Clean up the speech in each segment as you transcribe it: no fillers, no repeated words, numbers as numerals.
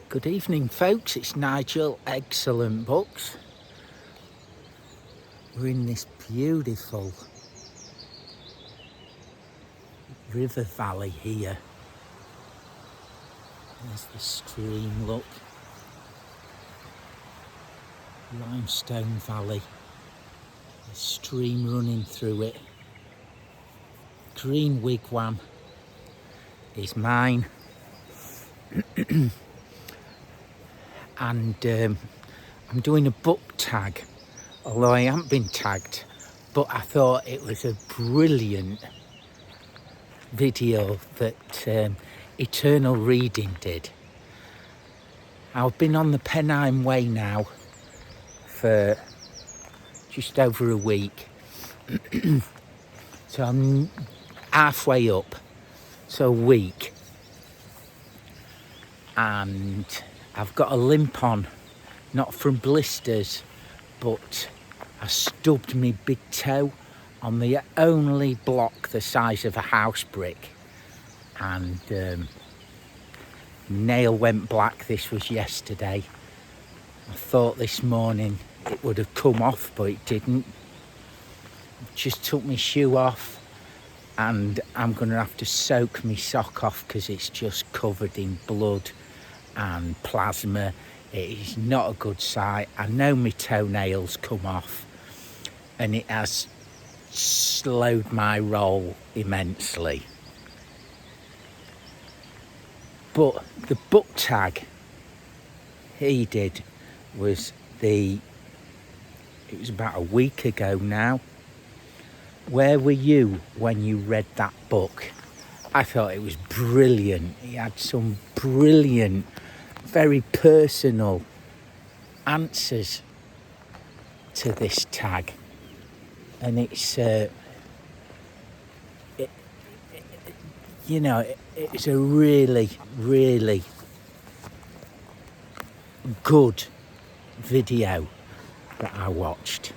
Good evening, folks. It's Nigel, Excellent Books. We're in this beautiful river valley here. There's the stream, look. Limestone valley. The stream running through it. Green wigwam is mine. And I'm doing a book tag, although I haven't been tagged, but I thought it was a brilliant video that Eternalreading did. I've been on the Pennine Way now for just over a week, so I'm halfway up, so a week, and I've got a limp on, not from blisters, but I stubbed my big toe on the only block the size of a house brick, and nail went black. This was yesterday. I thought this morning it would have come off, but it didn't. Just took my shoe off, and I'm going to have to soak my sock off because it's just covered in blood and plasma. It is not a good sight. I know my toenails come off, and it has slowed my roll immensely. But the book tag he did was it was about a week ago now. Where were you when you read that book? I thought it was brilliant. He had some brilliant, very personal answers to this tag, and it's it's a really, really good video that I watched.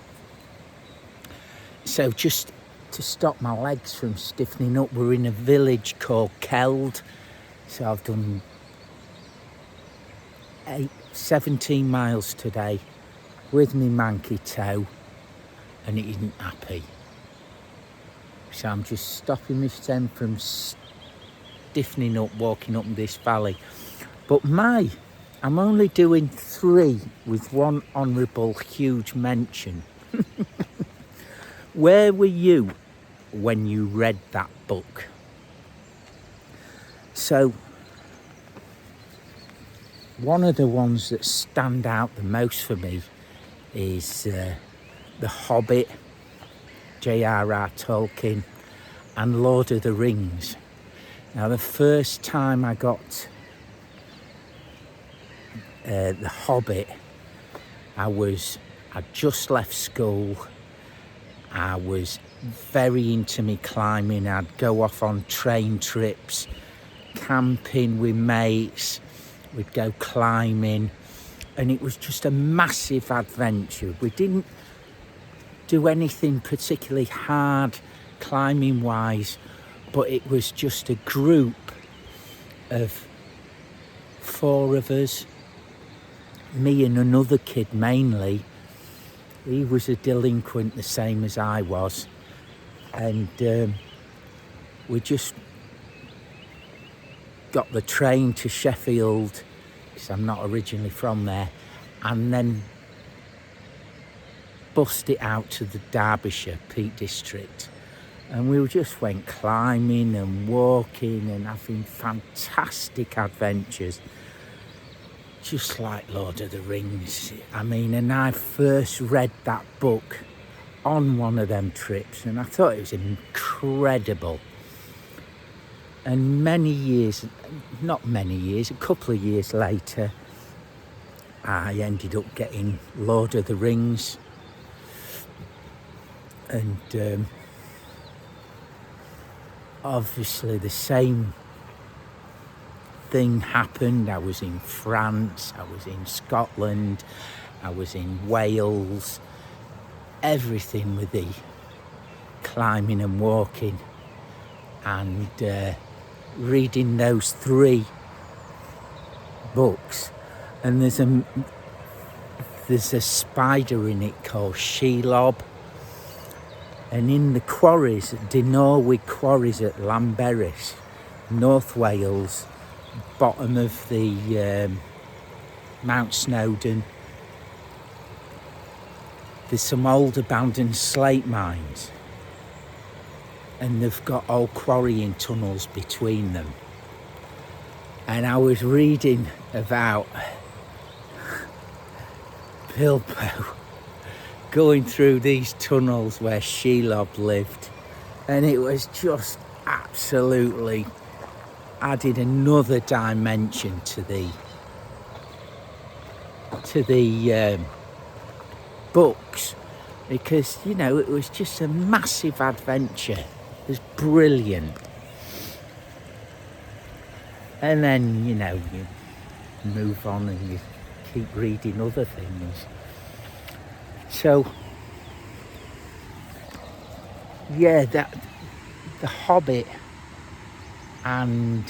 So just to stop my legs from stiffening up, we're in a village called Keld. So I've done 17 miles today with my manky toe, and it isn't happy. So I'm just stopping my stem from stiffening up walking up this valley. But I'm only doing 3 with one honourable huge mention. Where were you when you read that book? So one of the ones that stand out the most for me is The Hobbit, J.R.R. Tolkien, and Lord of the Rings. Now, the first time I got The Hobbit, I'd just left school. I was very into me climbing. I'd go off on train trips, camping with mates. We'd go climbing, and it was just a massive adventure. We didn't do anything particularly hard climbing wise, but it was just a group of 4 of us, me and another kid mainly. He was a delinquent the same as I was, and we just got the train to Sheffield, because I'm not originally from there, and then bussed it out to the Derbyshire Peak District, and we just went climbing and walking and having fantastic adventures, just like Lord of the Rings. I mean, and I first read that book on one of them trips, and I thought it was incredible. And a couple of years later, I ended up getting Lord of the Rings, and obviously the same thing happened. I was in France, I was in Scotland, I was in Wales, everything with the climbing and walking, and reading those 3 books and there's a spider in it called shelob. And in the quarries, Dinorwig quarries at Llanberis, North Wales, bottom of the Mount Snowdon, there's some old abandoned slate mines, and they've got old quarrying tunnels between them. And I was reading about Bilbo going through these tunnels where Shelob lived, and it was just absolutely added another dimension to the books, because you know, it was just a massive adventure. It was brilliant. And then, you know, you move on and you keep reading other things. So yeah, The Hobbit and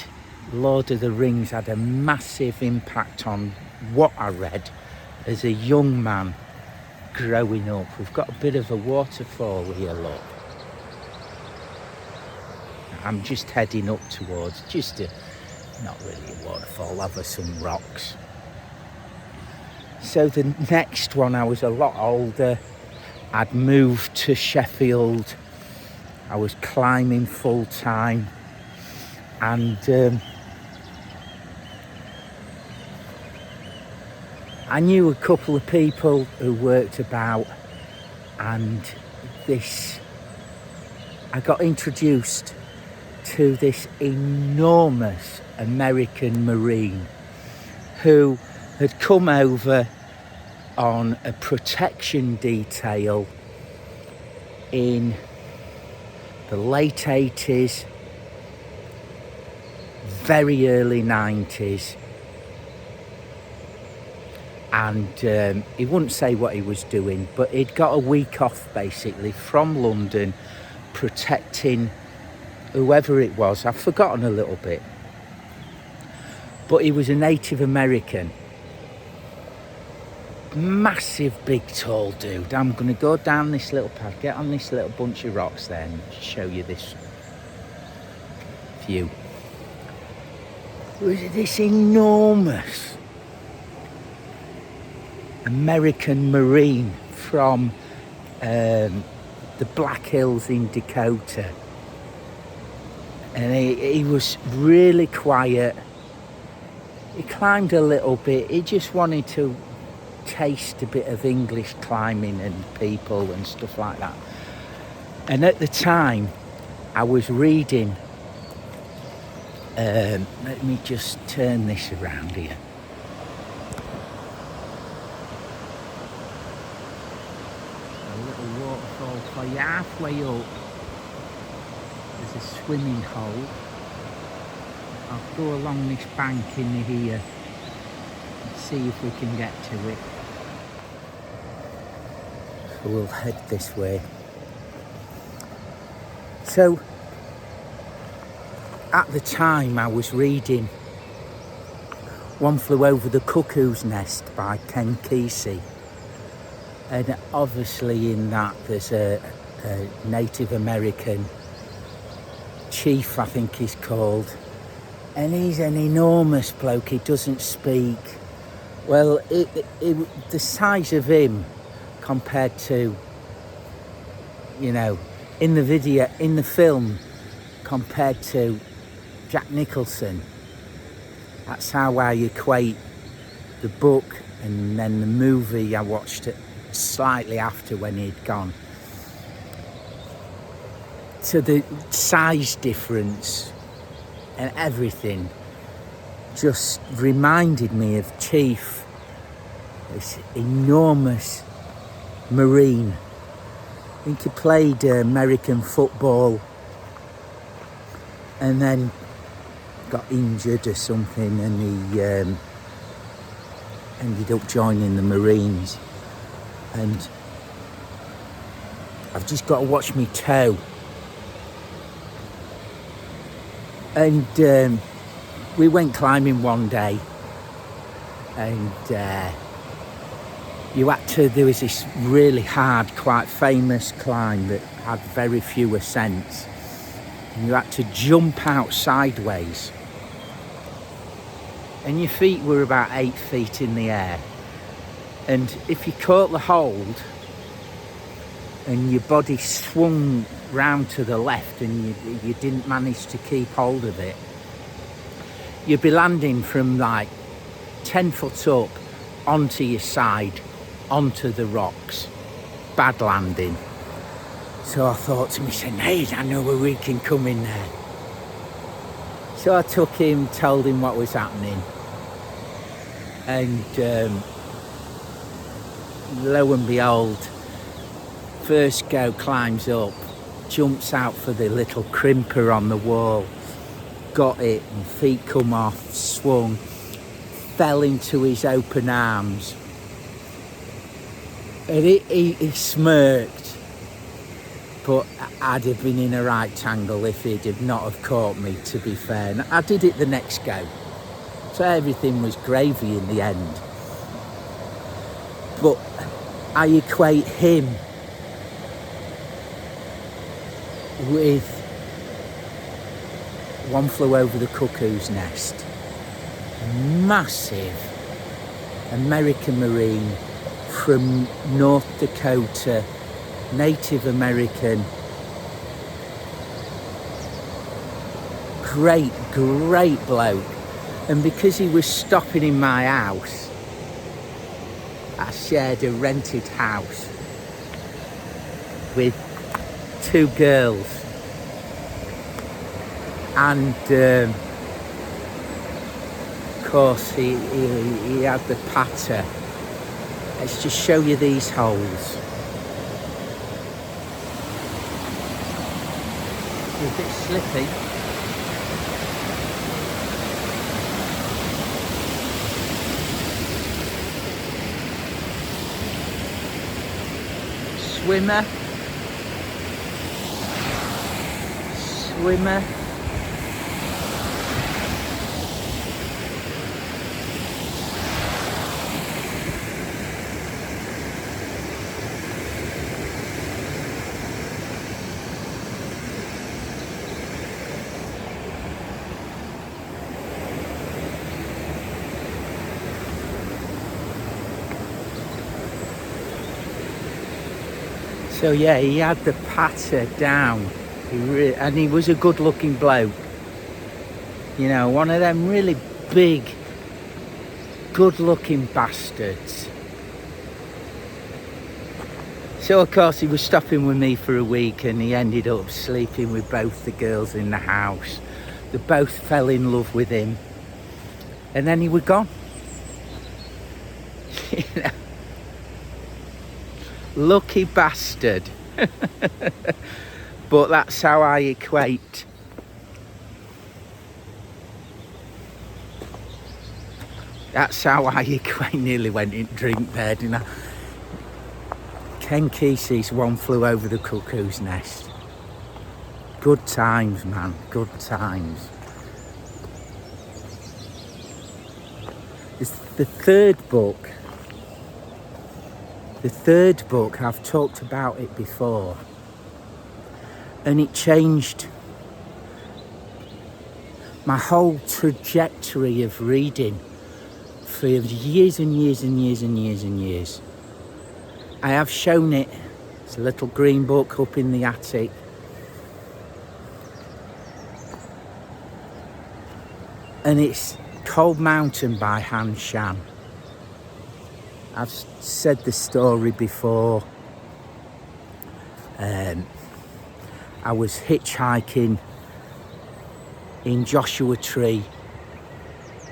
Lord of the Rings had a massive impact on what I read as a young man growing up. We've got a bit of a waterfall here, look. I'm just heading up towards, not really a waterfall, over some rocks. So the next one, I was a lot older. I'd moved to Sheffield. I was climbing full time, and I knew a couple of people who worked about, and I got introduced to this enormous American Marine who had come over on a protection detail in the late 80s, very early 90s. And he wouldn't say what he was doing, but he'd got a week off basically from London protecting whoever it was. I've forgotten a little bit. But he was a Native American. Massive, big, tall dude. I'm going to go down this little path, get on this little bunch of rocks there and show you this view. It was this enormous American Marine from the Black Hills in Dakota. And he was really quiet. He climbed a little bit. He just wanted to taste a bit of English climbing and people and stuff like that. And at the time, I was reading, let me just turn this around here. A little waterfall for you halfway up. There's a swimming hole. I'll go along this bank in here and see if we can get to it. So we'll head this way. So at the time I was reading One Flew Over the Cuckoo's Nest by Ken Kesey, and obviously in that there's a Native American chief, I think he's called, and he's an enormous bloke. He doesn't speak. Well, the size of him compared to, you know, in the film, compared to Jack Nicholson. That's how I equate the book and then the movie. I watched it slightly after when he'd gone. So the size difference and everything just reminded me of Chief, this enormous Marine. I think he played American football and then got injured or something, and he ended up joining the Marines. And I've just got to watch me toe. And we went climbing one day, and there was this really hard, quite famous climb that had very few ascents, and you had to jump out sideways, and your feet were about 8 feet in the air, and if you caught the hold and your body swung round to the left and you didn't manage to keep hold of it, you'd be landing from like 10 foot up onto your side, onto the rocks. Bad landing. So I thought to myself, hey, I know where we can come in there. So I took him, told him what was happening, and lo and behold, first go climbs up, jumps out for the little crimper on the wall, got it, and feet come off, swung, fell into his open arms, and he smirked, but I'd have been in a right angle if he'd have not have caught me, to be fair. And I did it the next go, so everything was gravy in the end. But I equate him with One Flew Over the Cuckoo's Nest. Massive American Marine from North Dakota, Native American. Great bloke. And because he was stopping in my house, I shared a rented house with 2 girls, and of course he had the patter. Let's just show you these holes. It's a bit slippy. Swimmer. So yeah, he had the patter down, and he was a good looking bloke. You know, one of them really big, good looking bastards. So of course he was stopping with me for a week, and he ended up sleeping with both the girls in the house. They both fell in love with him, and then he was gone. You know? Lucky bastard. But that's how I equate. That's how I equate. Nearly went in drink there, didn't I? Ken Kesey's One Flew Over the Cuckoo's Nest. Good times, man. Good times. It's the third book. The third book, I've talked about it before, and it changed my whole trajectory of reading for years and years and years and years and years. I have shown it. It's a little green book up in the attic. And it's Cold Mountain by Han Shan. I've said the story before. I was hitchhiking in Joshua Tree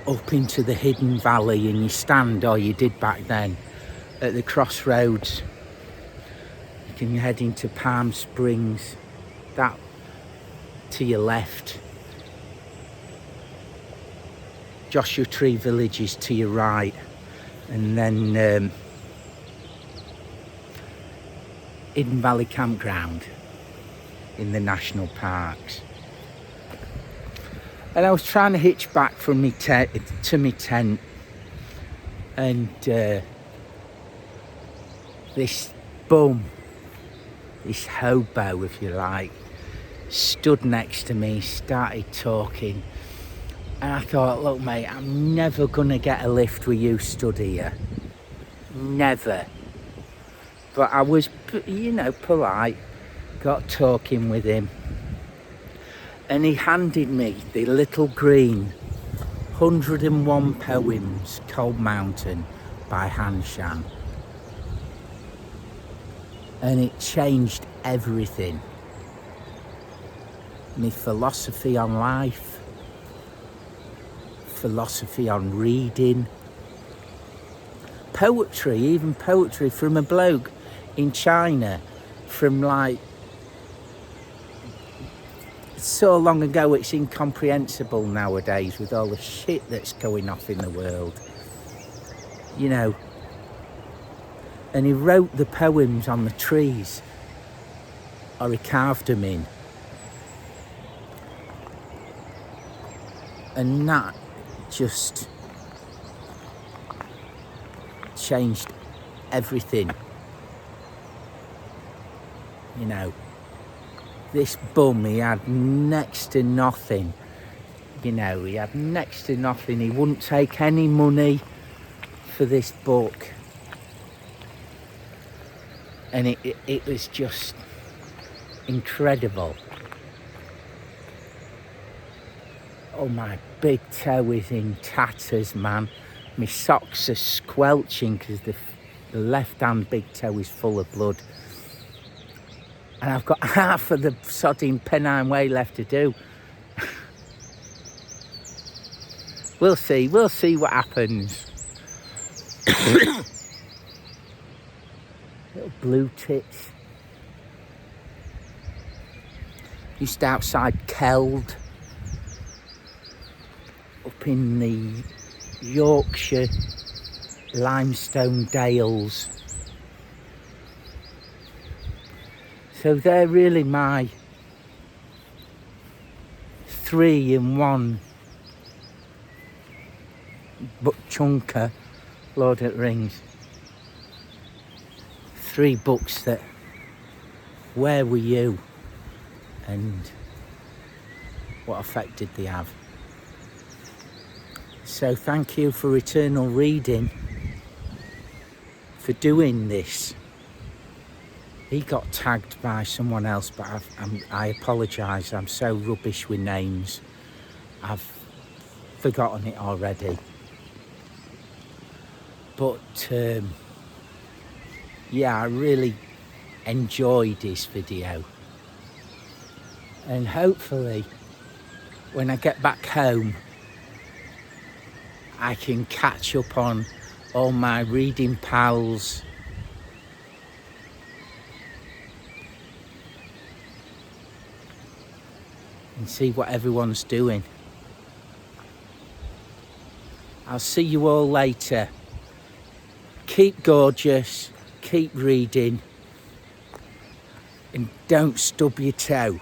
up into the hidden valley, and you stand, or you did back then, at the crossroads. You can head into Palm Springs, that to your left. Joshua Tree Village is to your right. And then Hidden Valley Campground in the national parks. And I was trying to hitch back from to my tent, And this bum, this hobo if you like, stood next to me, started talking, and I thought, look mate, I'm never gonna get a lift with you stood here, never. But I was, you know, polite, got talking with him, and he handed me the little green 101 Poems, Cold Mountain by Han Shan. And it changed everything. My philosophy on life, philosophy on reading, poetry, even poetry from a bloke in China from like so long ago it's incomprehensible nowadays with all the shit that's going off in the world, you know. And he wrote the poems on the trees, or he carved them in. And that just changed everything, you know. This bum, he had next to nothing, you know, he had next to nothing. He wouldn't take any money for this book. And it was just incredible. Oh, my big toe is in tatters, man. My socks are squelching because the left-hand big toe is full of blood. And I've got half of the sodding Pennine Way left to do. We'll see what happens. Little blue tits. Just outside Keld, up in the Yorkshire limestone dales. So they're really my 3-in-1 book chunker, Lord of the Rings. 3 books that, where were you and what effect did they have? So thank you for Eternal Reading for doing this. He got tagged by someone else, but I apologise, I'm so rubbish with names. I've forgotten it already. But yeah, I really enjoyed this video. And hopefully, when I get back home, I can catch up on all my reading pals. And see what everyone's doing. I'll see you all later. Keep gorgeous, keep reading, and don't stub your toe.